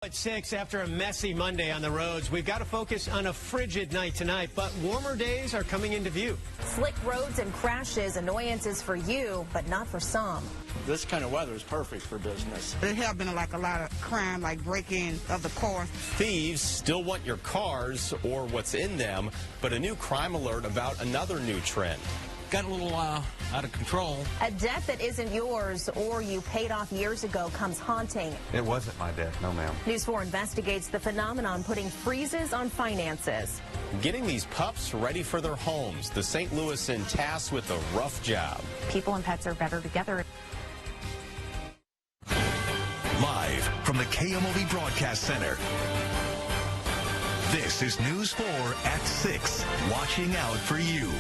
At 6 after a messy Monday on the roads, we've got to focus on a frigid night tonight, but warmer days are coming into view. Slick roads and crashes, annoyances for you, but not for some. This kind of weather is perfect for business. There have been like a lot of crime, like break-in of the car. Thieves still want your cars or what's in them, but a new crime alert about another new trend. Got a little out of control. A debt that isn't yours or you paid off years ago comes haunting. It wasn't my debt, no ma'am. News 4 investigates the phenomenon putting freezes on finances. Getting these pups ready for their homes. The St. Louisan tasked with a rough job. People and pets are better together. Live from the KMOV Broadcast Center. This is News 4 at 6, watching out for you.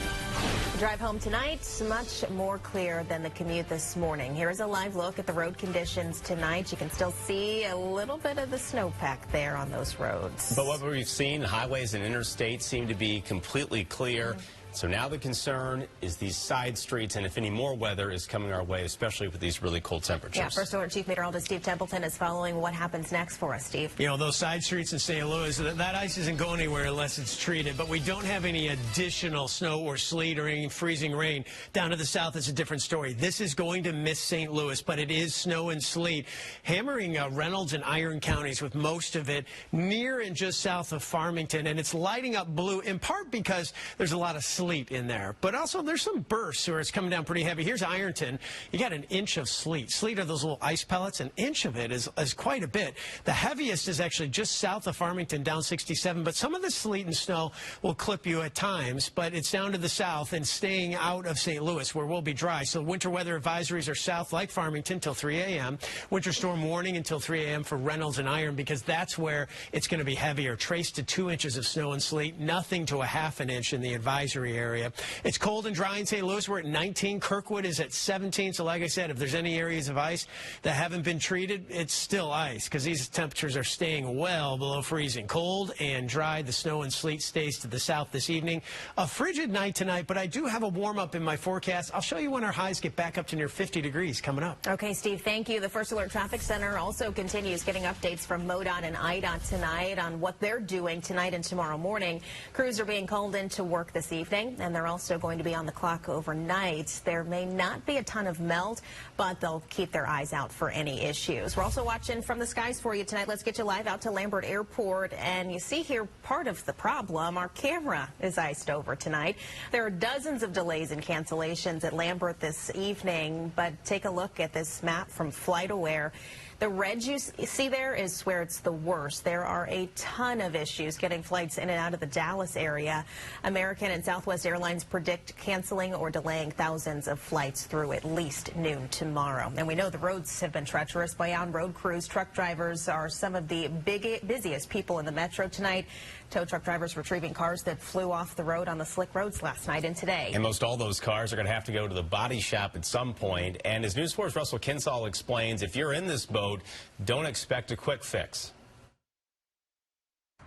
Drive home tonight, much more clear than the commute this morning. Here's a live look at the road conditions tonight. You can still see a little bit of the snowpack there on those roads. But what we've seen, highways and interstates seem to be completely clear. So now the concern is these side streets and if any more weather is coming our way, especially with these really cold temperatures. Yeah, First Alert Chief Meteorologist Steve Templeton is following what happens next for us, Steve. You know, those side streets in St. Louis, that ice isn't going anywhere unless it's treated, but we don't have any additional snow or sleet or any freezing rain. Down to the south, it's a different story. This is going to miss St. Louis, but it is snow and sleet, hammering Reynolds and Iron counties with most of it near and just south of Farmington, and it's lighting up blue in part because there's a lot of sleet in there, but also there's some bursts where it's coming down pretty heavy. Here's Ironton. You got an inch of sleet. Sleet are those little ice pellets. An inch of it is quite a bit. The heaviest is actually just south of Farmington, down 67, but some of the sleet and snow will clip you at times, but it's down to the south and staying out of St. Louis where we'll be dry. So winter weather advisories are south like Farmington till 3 a.m. Winter storm warning until 3 a.m. for Reynolds and Iron because that's where it's going to be heavier. Trace to 2 inches of snow and sleet, nothing to a half an inch in the advisory area. It's cold and dry in St. Louis. We're at 19. Kirkwood is at 17. So like I said, if there's any areas of ice that haven't been treated, it's still ice because these temperatures are staying well below freezing. Cold and dry. The snow and sleet stays to the south this evening. A frigid night tonight, but I do have a warm up in my forecast. I'll show you when our highs get back up to near 50 degrees coming up. Okay, Steve, thank you. The First Alert Traffic Center also continues getting updates from MoDOT and IDOT tonight on what they're doing tonight and tomorrow morning. Crews are being called in to work this evening, and they're also going to be on the clock overnight. There may not be a ton of melt, but they'll keep their eyes out for any issues. We're also watching from the skies for you tonight. Let's get you live out to Lambert Airport, and you see here part of the problem. Our camera is iced over tonight. There are dozens of delays and cancellations at Lambert this evening, but take a look at this map from FlightAware. The red you see there is where it's the worst. There are a ton of issues getting flights in and out of the Dallas area. American and Southwest Airlines predict canceling or delaying thousands of flights through at least noon tomorrow. And we know the roads have been treacherous. By on-road crews, truck drivers are some of the busiest people in the metro tonight. Tow truck drivers retrieving cars that flew off the road on the slick roads last night and today. And most all those cars are going to have to go to the body shop at some point. And as News 4's Russell Kinsall explains, if you're in this boat, don't expect a quick fix.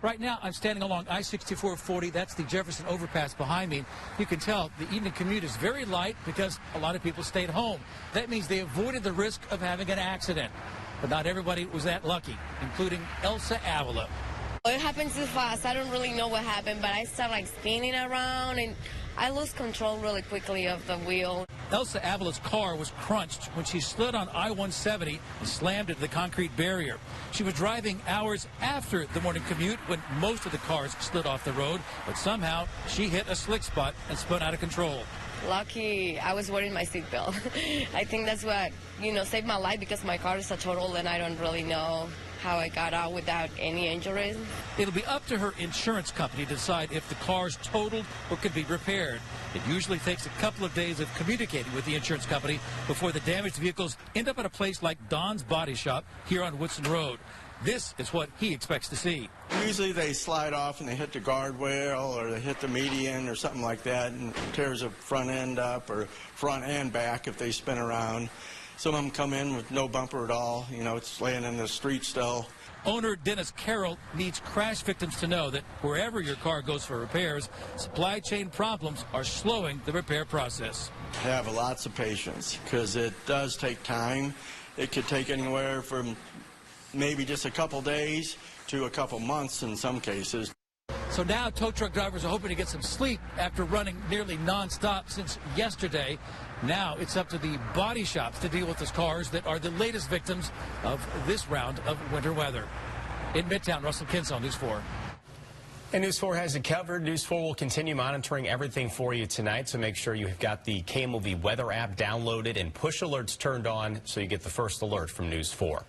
Right now, I'm standing along I-6440. That's the Jefferson overpass behind me. You can tell the evening commute is very light because a lot of people stayed home. That means they avoided the risk of having an accident. But not everybody was that lucky, including Elsa Avila. It happened too fast. I don't really know what happened, but I started like spinning around and I lost control really quickly of the wheel. Elsa Avila's car was crunched when she slid on I-170 and slammed into the concrete barrier. She was driving hours after the morning commute when most of the cars slid off the road, but somehow she hit a slick spot and spun out of control. Lucky I was wearing my seatbelt. I think that's what, saved my life because my car is a total and I don't really know how I got out without any injuries. It'll be up to her insurance company to decide if the car's totaled or could be repaired. It usually takes a couple of days of communicating with the insurance company before the damaged vehicles end up at a place like Don's Body Shop here on Woodson Road. This is what he expects to see. Usually they slide off and they hit the guardrail or they hit the median or something like that and tears a front end up or front and back if they spin around. Some of them come in with no bumper at all. It's laying in the street still. Owner Dennis Carroll needs crash victims to know that wherever your car goes for repairs, supply chain problems are slowing the repair process. Have lots of patience because it does take time. It could take anywhere from maybe just a couple days to a couple months in some cases. So now tow truck drivers are hoping to get some sleep after running nearly nonstop since yesterday. Now it's up to the body shops to deal with those cars that are the latest victims of this round of winter weather. In Midtown, Russell Kinsell, News 4. And News 4 has it covered. News 4 will continue monitoring everything for you tonight, so make sure you have got the KMOV weather app downloaded and push alerts turned on so you get the first alert from News 4.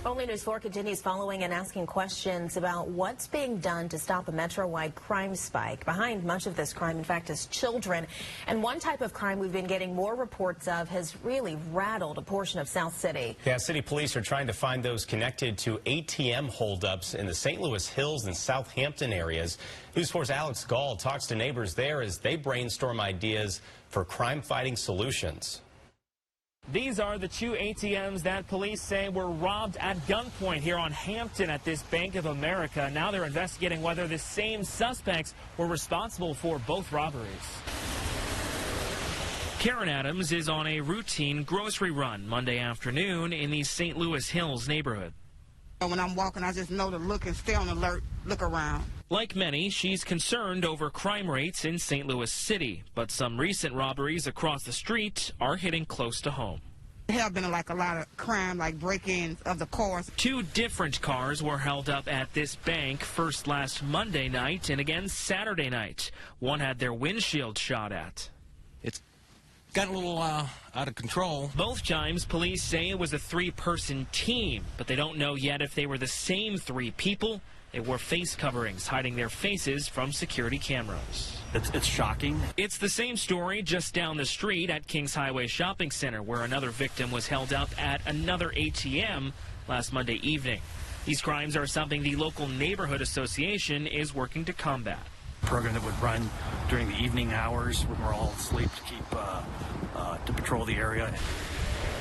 Only News 4 continues following and asking questions about what's being done to stop a metro-wide crime spike. Behind much of this crime, in fact, is children. And one type of crime we've been getting more reports of has really rattled a portion of South City. Yeah, city police are trying to find those connected to ATM holdups in the St. Louis Hills and Southampton areas. News 4's Alex Gall talks to neighbors there as they brainstorm ideas for crime-fighting solutions. These are the two ATMs that police say were robbed at gunpoint here on Hampton at this Bank of America. Now they're investigating whether the same suspects were responsible for both robberies. Karen Adams is on a routine grocery run Monday afternoon in the St. Louis Hills neighborhood. When I'm walking, I just know to look and stay on alert, look around. Like many, she's concerned over crime rates in St. Louis City, but some recent robberies across the street are hitting close to home. There have been like a lot of crime, like break-ins of the cars. Two different cars were held up at this bank, first last Monday night and again Saturday night. One had their windshield shot at. It's got a little out of control. Both times, police say it was a three-person team, but they don't know yet if they were the same three people. They wore face coverings, hiding their faces from security cameras. It's shocking. It's the same story just down the street at Kings Highway Shopping Center, where another victim was held up at another ATM last Monday evening. These crimes are something the local neighborhood association is working to combat. A program that would run during the evening hours when we're all asleep to keep to patrol the area.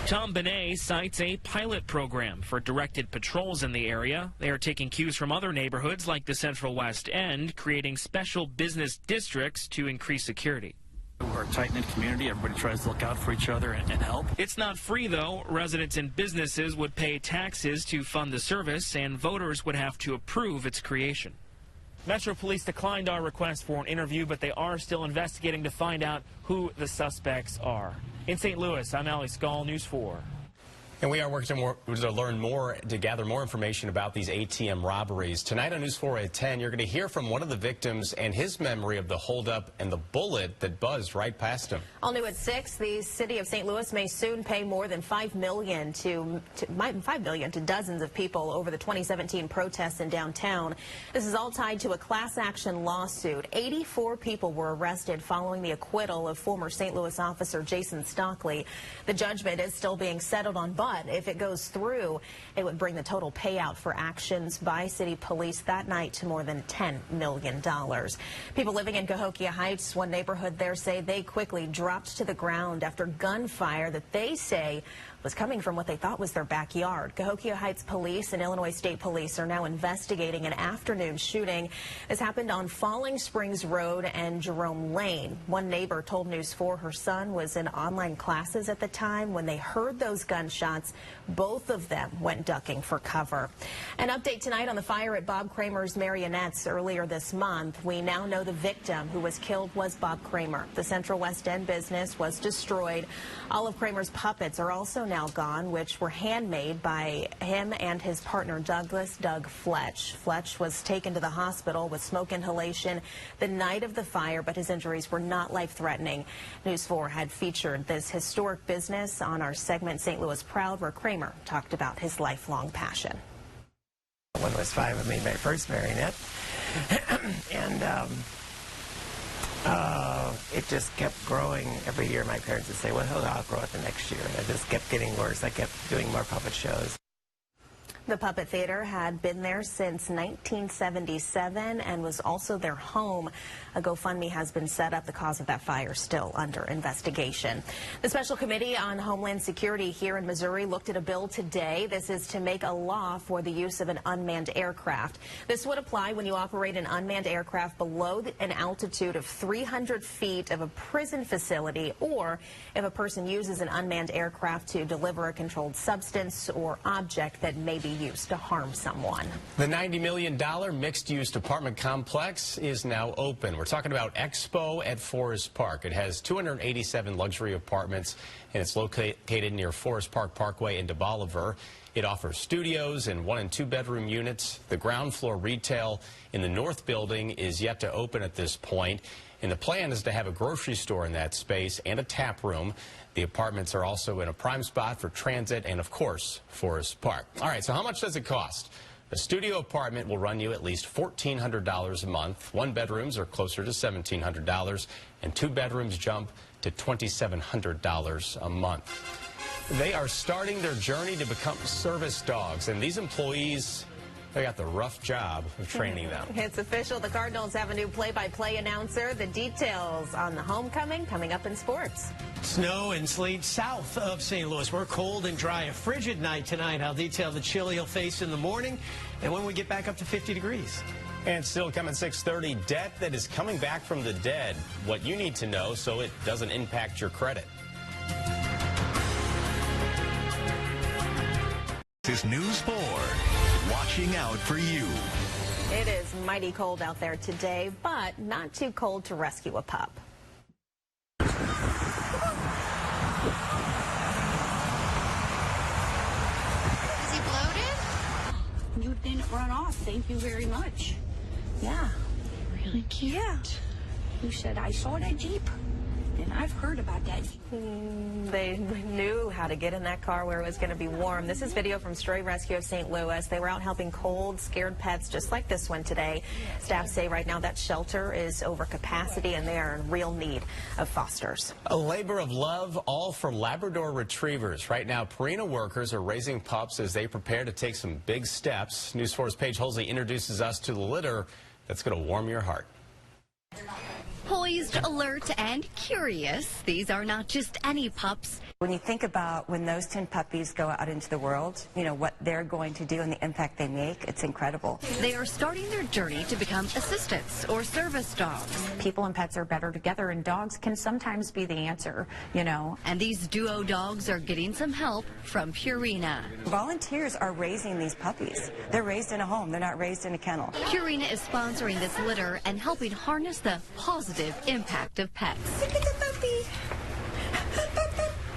Tom Benet cites a pilot program for directed patrols in the area. They are taking cues from other neighborhoods like the Central West End, creating special business districts to increase security. We're a tight-knit community. Everybody tries to look out for each other and help. It's not free, though. Residents and businesses would pay taxes to fund the service, and voters would have to approve its creation. Metro Police declined our request for an interview, but they are still investigating to find out who the suspects are. In St. Louis, I'm Alex Gall, News 4. And we are working to learn more, to gather more information about these ATM robberies. Tonight on News 4 at 10, you're going to hear from one of the victims and his memory of the holdup and the bullet that buzzed right past him. All new at 6, the city of St. Louis may soon pay more than $5 million to dozens of people over the 2017 protests in downtown. This is all tied to a class action lawsuit. 84 people were arrested following the acquittal of former St. Louis officer Jason Stockley. The judgment is still being settled on, but if it goes through, it would bring the total payout for actions by city police that night to more than $10 million. People living in Cahokia Heights, one neighborhood there, say they quickly dropped to the ground after gunfire that they say was coming from what they thought was their backyard. Cahokia Heights Police and Illinois State Police are now investigating an afternoon shooting. This happened on Falling Springs Road and Jerome Lane. One neighbor told News 4 her son was in online classes at the time. When they heard those gunshots, both of them went ducking for cover. An update tonight on the fire at Bob Kramer's Marionettes earlier this month. We now know the victim who was killed was Bob Kramer. The Central West End business was destroyed. All of Kramer's puppets are also now gone, which were handmade by him and his partner Douglas Doug Fletch. Fletch was taken to the hospital with smoke inhalation the night of the fire, but his injuries were not life-threatening. News 4 had featured this historic business on our segment St. Louis Proud, where Kramer talked about his lifelong passion. When I was 5, I made my first marionette, and it just kept growing every year. My parents would say, well, I'll grow it the next year. And it just kept getting worse. I kept doing more puppet shows. The Puppet Theater had been there since 1977 and was also their home. A GoFundMe has been set up. The cause of that fire still under investigation. The Special Committee on Homeland Security here in Missouri looked at a bill today. This is to make a law for the use of an unmanned aircraft. This would apply when you operate an unmanned aircraft below an altitude of 300 feet of a prison facility, or if a person uses an unmanned aircraft to deliver a controlled substance or object that may be used to harm someone. The $90 million mixed-use apartment complex is now open. We're talking about Expo at Forest Park. It has 287 luxury apartments, and it's located near Forest Park Parkway in DeBolivar. It offers studios and 1- and 2-bedroom units. The ground floor retail in the north building is yet to open at this point, and the plan is to have a grocery store in that space and a tap room. The apartments are also in a prime spot for transit and, of course, Forest Park. All right, so how much does it cost? A studio apartment will run you at least $1,400 a month. 1-bedrooms are closer to $1,700, and 2 bedrooms jump to $2,700 a month. They are starting their journey to become service dogs, and these employees, they got the rough job of training them. It's official. The Cardinals have a new play-by-play announcer. The details on the homecoming coming up in sports. Snow and sleet south of St. Louis. We're cold and dry. A frigid night tonight. I'll detail the chill you'll face in the morning and when we get back up to 50 degrees. And still coming 6:30, debt that is coming back from the dead. What you need to know so it doesn't impact your credit. This is News 4, watching out for you. It is mighty cold out there today, but not too cold to rescue a pup. Is he bloated? You didn't run off. Thank you very much. Yeah. Really cute. Yeah. You said, I saw that Jeep. And I've heard about that. They knew how to get in that car where it was going to be warm. This is video from Stray Rescue of St. Louis. They were out helping cold, scared pets just like this one today. Staff say right now that shelter is over capacity and they are in real need of fosters. A labor of love, all for Labrador retrievers. Right now, Purina workers are raising pups as they prepare to take some big steps. News 4's Paige Holsey introduces us to the litter that's going to warm your heart. Poised, alert, and curious, these are not just any pups. When you think about when those 10 puppies go out into the world, you know, what they're going to do and the impact they make, it's incredible. They are starting their journey to become assistants or service dogs. People and pets are better together, and dogs can sometimes be the answer, you know. And these duo dogs are getting some help from Purina. Volunteers are raising these puppies. They're raised in a home. They're not raised in a kennel. Purina is sponsoring this litter and helping harness the positive impact of pets. Look at the puppy.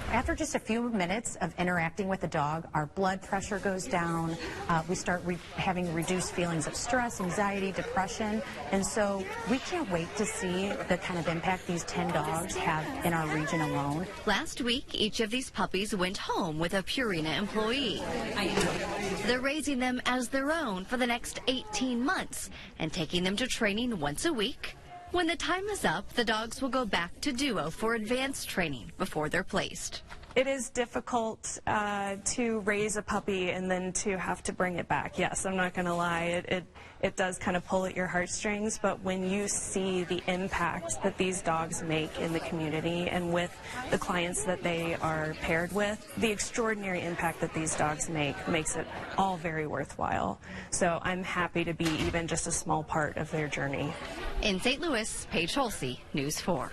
After just a few minutes of interacting with the dog, our blood pressure goes down. We start having reduced feelings of stress, anxiety, depression. And so we can't wait to see the kind of impact these 10 dogs have in our region alone. Last week, each of these puppies went home with a Purina employee. They're raising them as their own for the next 18 months and taking them to training once a week. When the time is up, the dogs will go back to duo for advanced training before they're placed. It is difficult to raise a puppy and then to have to bring it back. Yes, I'm not going to lie. It does kind of pull at your heartstrings, but when you see the impact that these dogs make in the community and with the clients that they are paired with, the extraordinary impact that these dogs makes it all very worthwhile. So I'm happy to be even just a small part of their journey. In St. Louis, Paige Holsey, News 4.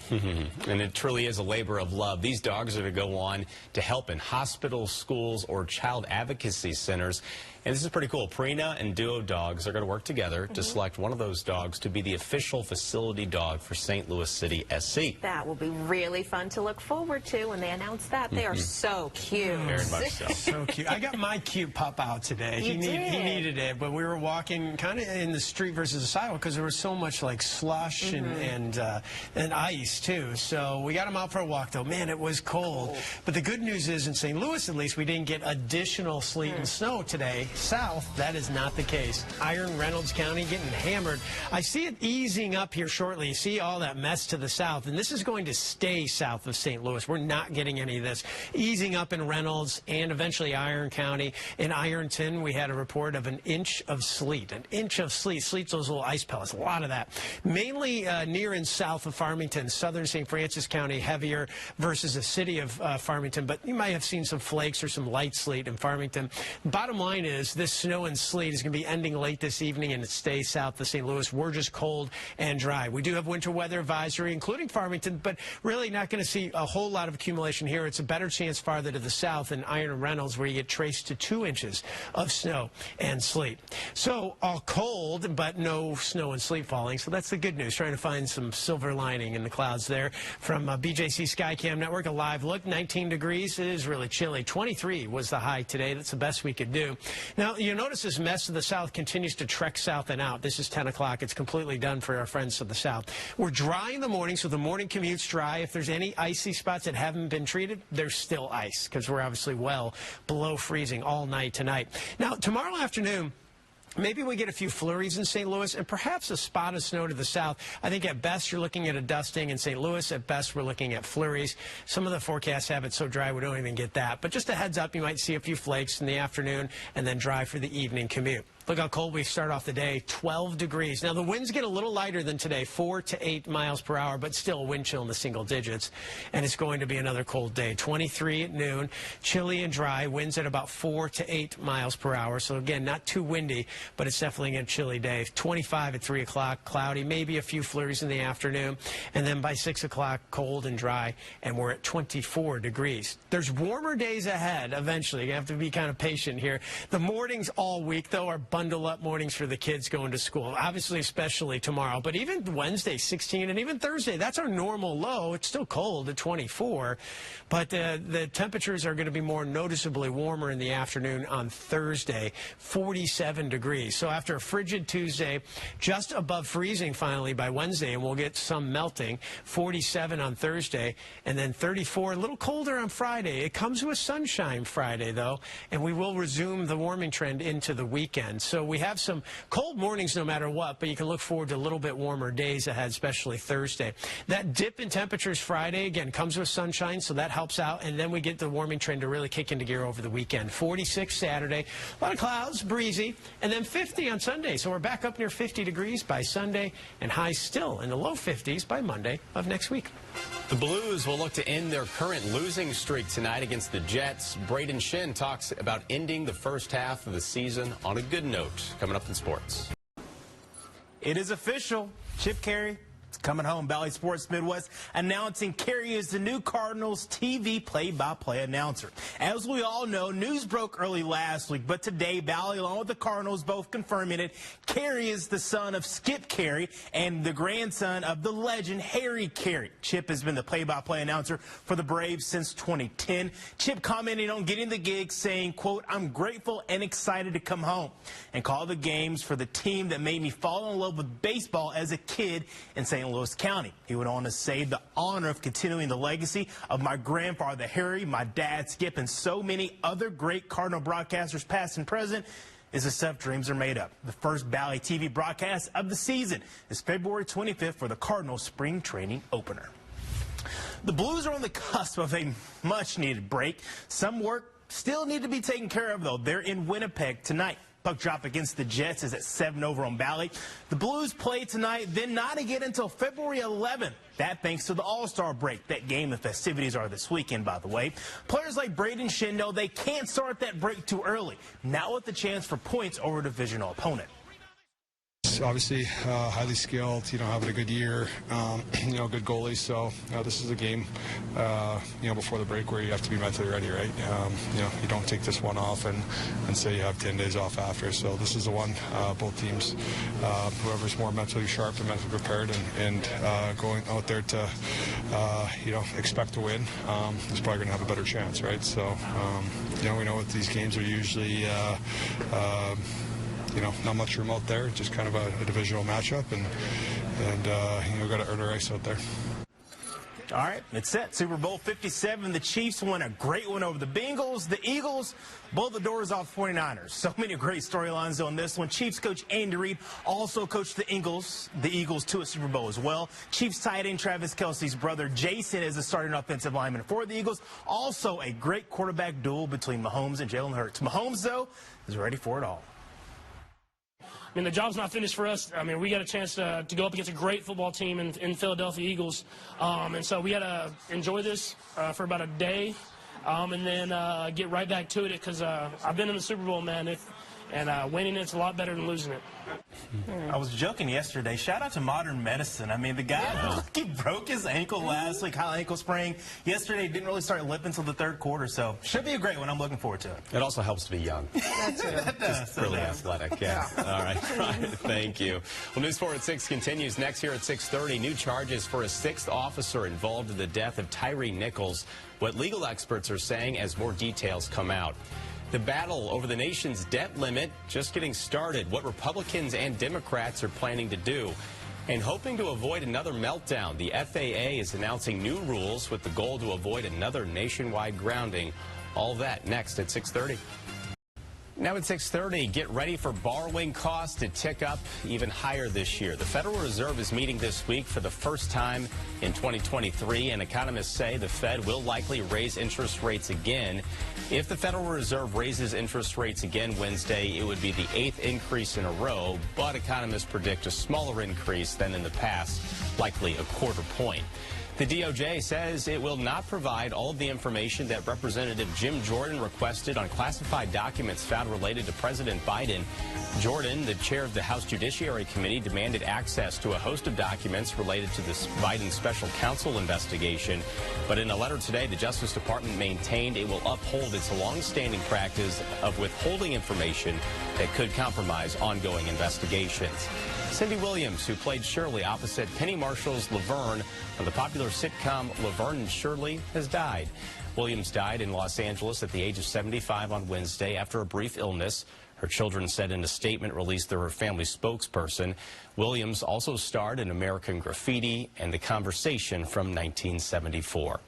And it truly is a labor of love. These dogs are to go on to help in hospitals, schools, or child advocacy centers. And this is pretty cool. Purina and Duo Dogs are going to work together to select one of those dogs to be the official facility dog for St. Louis City SC. That will be really fun to look forward to when they announce that. They are so cute. Very much so. So cute. I got my cute pup out today. He needed it, but we were walking kind of in the street versus the sidewalk because there was so much like slush and ice too. So we got him out for a walk though. Man, it was cold. But the good news is in St. Louis at least we didn't get additional sleet and snow today. south, that is not the case. Iron, Reynolds County getting hammered. I see it easing up here shortly. You see all that mess to the south, and this is going to stay south of St. Louis. We're not getting any of this. Easing up in Reynolds and eventually Iron County. In Ironton, we had a report of an inch of sleet. An inch of sleet. Sleet's those little ice pellets. A lot of that. Mainly near and south of Farmington. Southern St. Francis County, heavier versus the city of Farmington. But you might have seen some flakes or some light sleet in Farmington. Bottom line is this snow and sleet is going to be ending late this evening, and it stays south of St. Louis. We're just cold and dry. We do have winter weather advisory, including Farmington, but really not going to see a whole lot of accumulation here. It's a better chance farther to the south in Iron and Reynolds, where you get traced to 2 inches of snow and sleet. So all cold, but no snow and sleet falling. So that's the good news. Trying to find some silver lining in the clouds there. From BJC Skycam Network, a live look. 19 degrees. It is really chilly. 23 was the high today. That's the best we could do. Now, you notice this mess to the south continues to trek south and out. This is 10 o'clock. It's completely done for our friends to the south. We're dry in the morning, so the morning commute's dry. If there's any icy spots that haven't been treated, there's still ice, because we're obviously well below freezing all night tonight. Now, tomorrow afternoon, maybe we get a few flurries in St. Louis and perhaps a spot of snow to the south. I think at best you're looking at a dusting in St. Louis. At best we're looking at flurries. Some of the forecasts have it so dry we don't even get that. But just a heads up, you might see a few flakes in the afternoon and then dry for the evening commute. Look how cold we start off the day, 12 degrees. Now, the winds get a little lighter than today, 4 to 8 miles per hour, but still wind chill in the single digits. And it's going to be another cold day. 23 at noon, chilly and dry, winds at about 4 to 8 miles per hour. So, again, not too windy, but it's definitely a chilly day. 25 at 3 o'clock, cloudy, maybe a few flurries in the afternoon. And then by 6 o'clock, cold and dry, and we're at 24 degrees. There's warmer days ahead eventually. You have to be kind of patient here. The mornings all week, though, are bundle up mornings for the kids going to school, obviously, especially tomorrow. But even Wednesday, 16, and even Thursday, that's our normal low. It's still cold at 24, but the temperatures are going to be more noticeably warmer in the afternoon on Thursday, 47 degrees. So after a frigid Tuesday, just above freezing finally by Wednesday, and we'll get some melting, 47 on Thursday, and then 34, a little colder on Friday. It comes with sunshine Friday, though, and we will resume the warming trend into the weekend. So we have some cold mornings no matter what, but you can look forward to a little bit warmer days ahead, especially Thursday. That dip in temperatures Friday, again, comes with sunshine, so that helps out, and then we get the warming trend to really kick into gear over the weekend. 46 Saturday, a lot of clouds, breezy, and then 50 on Sunday. So we're back up near 50 degrees by Sunday, and highs still in the low 50s by Monday of next week. The Blues will look to end their current losing streak tonight against the Jets. Braden Shin talks about ending the first half of the season on a good note. Coming up in sports. It is official. Chip Caray is coming home. Bally Sports Midwest announcing Caray is the new Cardinals TV play-by-play announcer. As we all know, news broke early last week, but today Bally, along with the Cardinals, both confirming it. Caray is the son of Skip Caray and the grandson of the legend Harry Caray. Chip has been the play-by-play announcer for the Braves since 2010. Chip commenting on getting the gig, saying, quote, "I'm grateful and excited to come home and call the games for the team that made me fall in love with baseball as a kid in St. Louis County." He went on to say, "The honor of continuing the legacy of my grandfather Harry, my dad Skip, and so many other great Cardinal broadcasters past and present is the stuff dreams are made of." The first Bally TV broadcast of the season is February 25th for the Cardinals spring training opener. The Blues are on the cusp of a much-needed break. Some work still need to be taken care of, though. They're in Winnipeg tonight. Puck drop against the Jets is at 7 over on Bally. The Blues play tonight, then not again until February 11th. That thanks to the All-Star break. That game and festivities are this weekend, by the way. Players like Braden Shin know they can't start that break too early. Now with the chance for points over a divisional opponent. Obviously, highly skilled, having a good year, good goalies. So this is a game, before the break where you have to be mentally ready, right? You don't take this one off and say you have 10 days off after. So this is the one, both teams, whoever's more mentally sharp and mentally prepared and going out there to, expect to win is probably going to have a better chance, right? So, we know what these games are usually, not much room out there, just kind of a divisional matchup, and we've got to earn our ice out there. All right, it's it. Super Bowl 57. The Chiefs won a great one over the Bengals. The Eagles blow the doors off 49ers. So many great storylines on this one. Chiefs coach Andy Reid also coached the Eagles to a Super Bowl as well. Chiefs tight end Travis Kelce's brother Jason is the starting offensive lineman for the Eagles. Also a great quarterback duel between Mahomes and Jalen Hurts. Mahomes, though, is ready for it all. I mean, the job's not finished for us. I mean, we got a chance to go up against a great football team in Philadelphia Eagles. And so we got to enjoy this for about a day and then get right back to it because I've been in the Super Bowl, man. And winning it's a lot better than losing it. I was joking yesterday. Shout out to modern medicine. I mean, the guy, he broke his ankle last week, high ankle sprain. Yesterday, didn't really start limping until the third quarter, so should be a great one. I'm looking forward to it. It also helps to be young. That does. Just really athletic, yeah. All right, thank you. Well, News 4 at 6 continues next here at 6:30. New charges for a 6th officer involved in the death of Tyree Nichols. What legal experts are saying as more details come out. The battle over the nation's debt limit just getting started. What Republicans and Democrats are planning to do. And hoping to avoid another meltdown, the FAA is announcing new rules with the goal to avoid another nationwide grounding. All that next at 6:30. Now at 6:30, get ready for borrowing costs to tick up even higher this year. The Federal Reserve is meeting this week for the first time in 2023, and economists say the Fed will likely raise interest rates again. If the Federal Reserve raises interest rates again Wednesday, it would be the 8th increase in a row, but economists predict a smaller increase than in the past, likely a quarter point. The DOJ says it will not provide all of the information that Representative Jim Jordan requested on classified documents found related to President Biden. Jordan, the chair of the House Judiciary Committee, demanded access to a host of documents related to this Biden special counsel investigation. But in a letter today, the Justice Department maintained it will uphold its longstanding practice of withholding information that could compromise ongoing investigations. Cindy Williams, who played Shirley opposite Penny Marshall's Laverne on the popular sitcom Laverne and Shirley, has died. Williams died in Los Angeles at the age of 75 on Wednesday after a brief illness. Her children said in a statement released through her family spokesperson. Williams also starred in American Graffiti and The Conversation from 1974.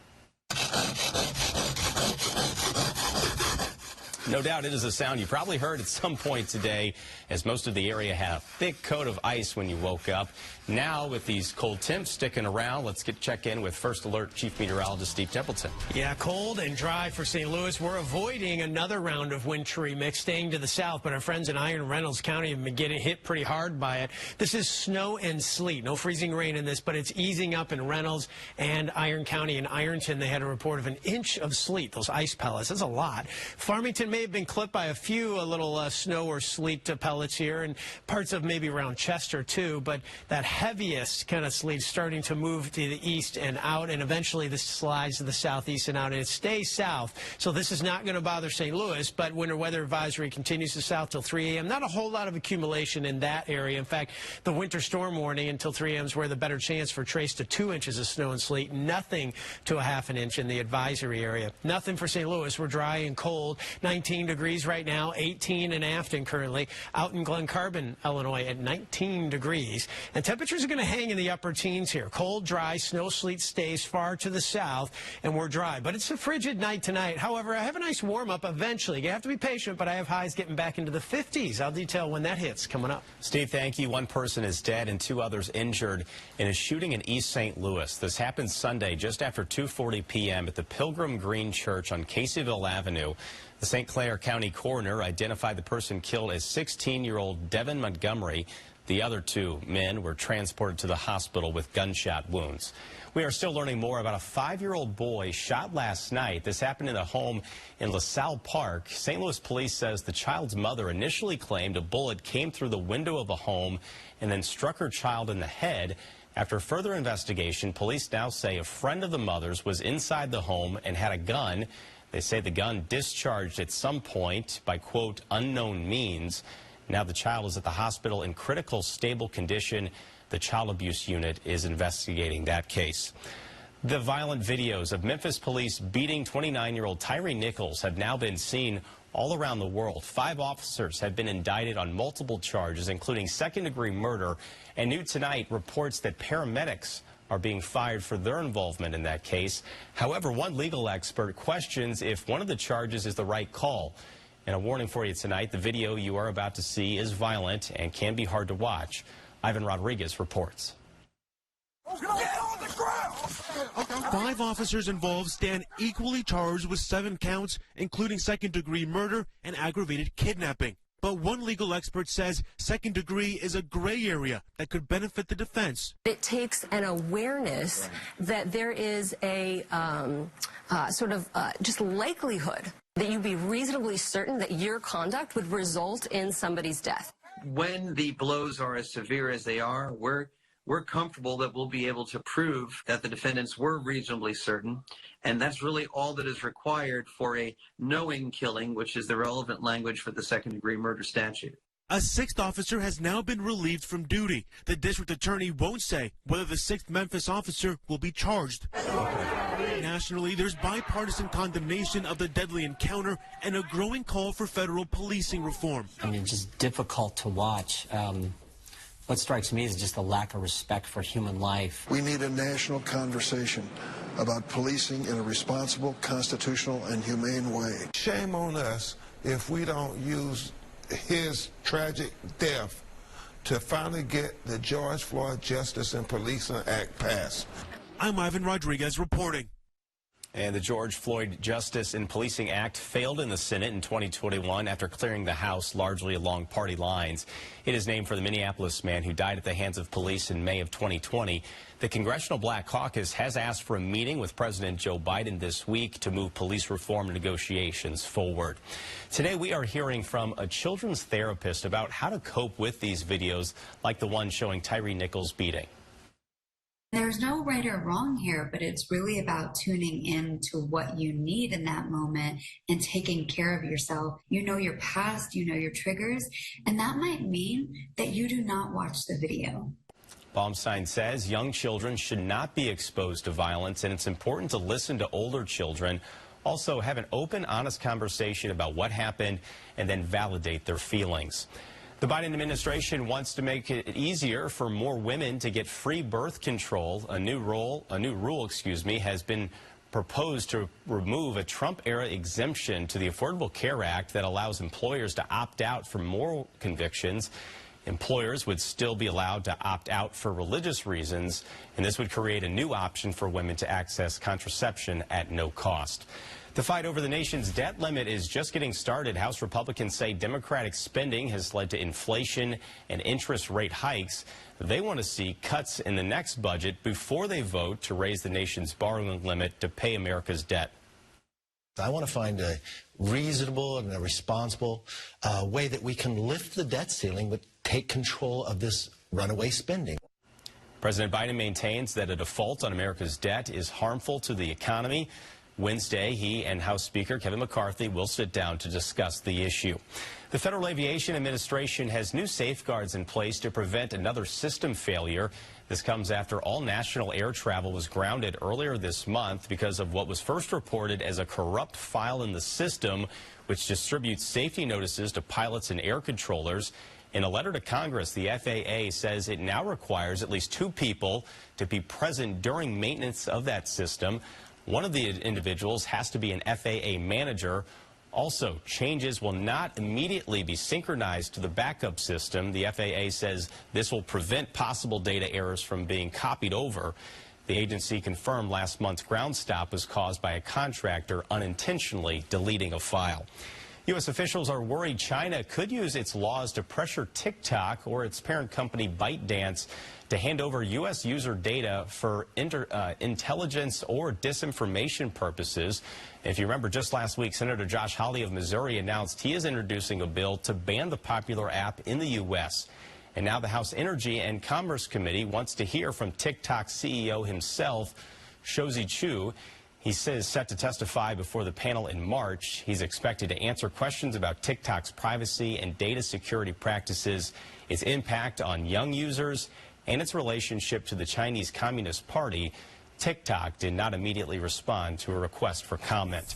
No doubt it is a sound you probably heard at some point today, as most of the area had a thick coat of ice when you woke up. Now, with these cold temps sticking around, let's check in with First Alert Chief Meteorologist Steve Templeton. Yeah, cold and dry for St. Louis. We're avoiding another round of wintry mix, staying to the south, but our friends in Iron Reynolds County have been getting hit pretty hard by it. This is snow and sleet. No freezing rain in this, but it's easing up in Reynolds and Iron County. In Ironton, they had a report of an inch of sleet, those ice pellets. That's a lot. Farmington may have been clipped by a few little snow or sleet pellets here, and parts of maybe around Chester too, but that heaviest kind of sleet starting to move to the east and out, and eventually this slides to the southeast and out, and it stays south. So this is not going to bother St. Louis, but winter weather advisory continues to south till 3 a.m. Not a whole lot of accumulation in that area. In fact, the winter storm warning until 3 a.m. is where the better chance for trace to 2 inches of snow and sleet. Nothing to a half an inch in the advisory area. Nothing for St. Louis. We're dry and cold. 19 degrees right now, 18 in Afton currently. Out in Glen Carbon, Illinois at 19 degrees. And temperatures are going to hang in the upper teens here. Cold, dry, snow, sleet stays far to the south, and we're dry. But it's a frigid night tonight. However, I have a nice warm-up eventually. You have to be patient, but I have highs getting back into the 50s. I'll detail when that hits coming up. Steve, thank you. One person is dead and 2 others injured in a shooting in East St. Louis. This happened Sunday just after 2:40 p.m. at the Pilgrim Green Church on Caseyville Avenue. The St. Clair County coroner identified the person killed as 16-year-old Devin Montgomery. The other 2 men were transported to the hospital with gunshot wounds. We are still learning more about a 5-year-old boy shot last night. This happened in a home in LaSalle Park. St. Louis police says the child's mother initially claimed a bullet came through the window of a home and then struck her child in the head. After further investigation, police now say a friend of the mother's was inside the home and had a gun. They say the gun discharged at some point by, quote, unknown means. Now the child is at the hospital in critical, stable condition. The child abuse unit is investigating that case. The violent videos of Memphis police beating 29-year-old Tyree Nichols have now been seen all around the world. 5 officers have been indicted on multiple charges, including second-degree murder. And new tonight, reports that paramedics are being fired for their involvement in that case. However, one legal expert questions if one of the charges is the right call. And a warning for you tonight, the video you are about to see is violent and can be hard to watch. Ivan Rodriguez reports. Get on the ground! 5 officers involved stand equally charged with 7 counts, including second-degree murder and aggravated kidnapping. But one legal expert says second degree is a gray area that could benefit the defense. It takes an awareness that there is a just likelihood that you'd be reasonably certain that your conduct would result in somebody's death. When the blows are as severe as they are, we're comfortable that we'll be able to prove that the defendants were reasonably certain, and that's really all that is required for a knowing killing, which is the relevant language for the second-degree murder statute. A 6th officer has now been relieved from duty. The district attorney won't say whether the 6th Memphis officer will be charged. Nationally, there's bipartisan condemnation of the deadly encounter and a growing call for federal policing reform. I mean, it's just difficult to watch. What strikes me is just a lack of respect for human life. We need a national conversation about policing in a responsible, constitutional, and humane way. Shame on us if we don't use his tragic death to finally get the George Floyd Justice and Policing Act passed. I'm Ivan Rodriguez reporting. And the George Floyd Justice and Policing Act failed in the Senate in 2021 after clearing the House largely along party lines. It is named for the Minneapolis man who died at the hands of police in May of 2020. The Congressional Black Caucus has asked for a meeting with President Joe Biden this week to move police reform negotiations forward. Today we are hearing from a children's therapist about how to cope with these videos like the one showing Tyree Nichols' beating. There's no right or wrong here, but it's really about tuning in to what you need in that moment and taking care of yourself. You know your past, you know your triggers, and that might mean that you do not watch the video. Baumstein says young children should not be exposed to violence, and it's important to listen to older children. Also, have an open, honest conversation about what happened and then validate their feelings. The Biden administration wants to make it easier for more women to get free birth control. A new rule, has been proposed to remove a Trump-era exemption to the Affordable Care Act that allows employers to opt out for moral convictions. Employers would still be allowed to opt out for religious reasons, and this would create a new option for women to access contraception at no cost. The fight over the nation's debt limit is just getting started. House Republicans say Democratic spending has led to inflation and interest rate hikes. They want to see cuts in the next budget before they vote to raise the nation's borrowing limit to pay America's debt. I want to find a reasonable and a responsible way that we can lift the debt ceiling but take control of this runaway spending. President Biden maintains that a default on America's debt is harmful to the economy. Wednesday, he and House Speaker Kevin McCarthy will sit down to discuss the issue. The Federal Aviation Administration has new safeguards in place to prevent another system failure. This comes after all national air travel was grounded earlier this month because of what was first reported as a corrupt file in the system, which distributes safety notices to pilots and air controllers. In a letter to Congress, the FAA says it now requires at least 2 people to be present during maintenance of that system. One of the individuals has to be an FAA manager. Also, changes will not immediately be synchronized to the backup system. The FAA says this will prevent possible data errors from being copied over. The agency confirmed last month's ground stop was caused by a contractor unintentionally deleting a file. U.S. officials are worried China could use its laws to pressure TikTok or its parent company ByteDance to hand over U.S. user data for intelligence or disinformation purposes. If you remember, just last week, Senator Josh Hawley of Missouri announced he is introducing a bill to ban the popular app in the U.S. And now the House Energy and Commerce Committee wants to hear from TikTok CEO himself, Shouzi Chu. He says set to testify before the panel in March. He's expected to answer questions about TikTok's privacy and data security practices, its impact on young users, and its relationship to the Chinese Communist Party. TikTok did not immediately respond to a request for comment.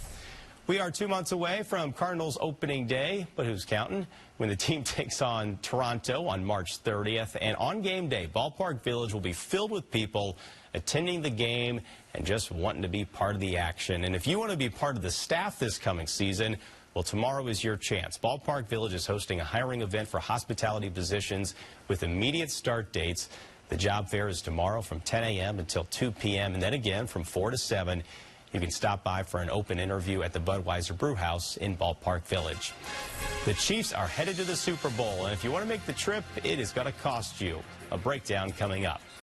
We are 2 months away from Cardinals opening day, but who's counting? When the team takes on Toronto on March 30th. And on game day, Ballpark Village will be filled with people attending the game and just wanting to be part of the action. And if you want to be part of the staff this coming season, well, tomorrow is your chance. Ballpark Village is hosting a hiring event for hospitality positions with immediate start dates. The job fair is tomorrow from 10 a.m. until 2 p.m. and then again from 4 to 7. You can stop by for an open interview at the Budweiser Brew House in Ballpark Village. The Chiefs are headed to the Super Bowl, and if you want to make the trip, it is going to cost you. A breakdown coming up.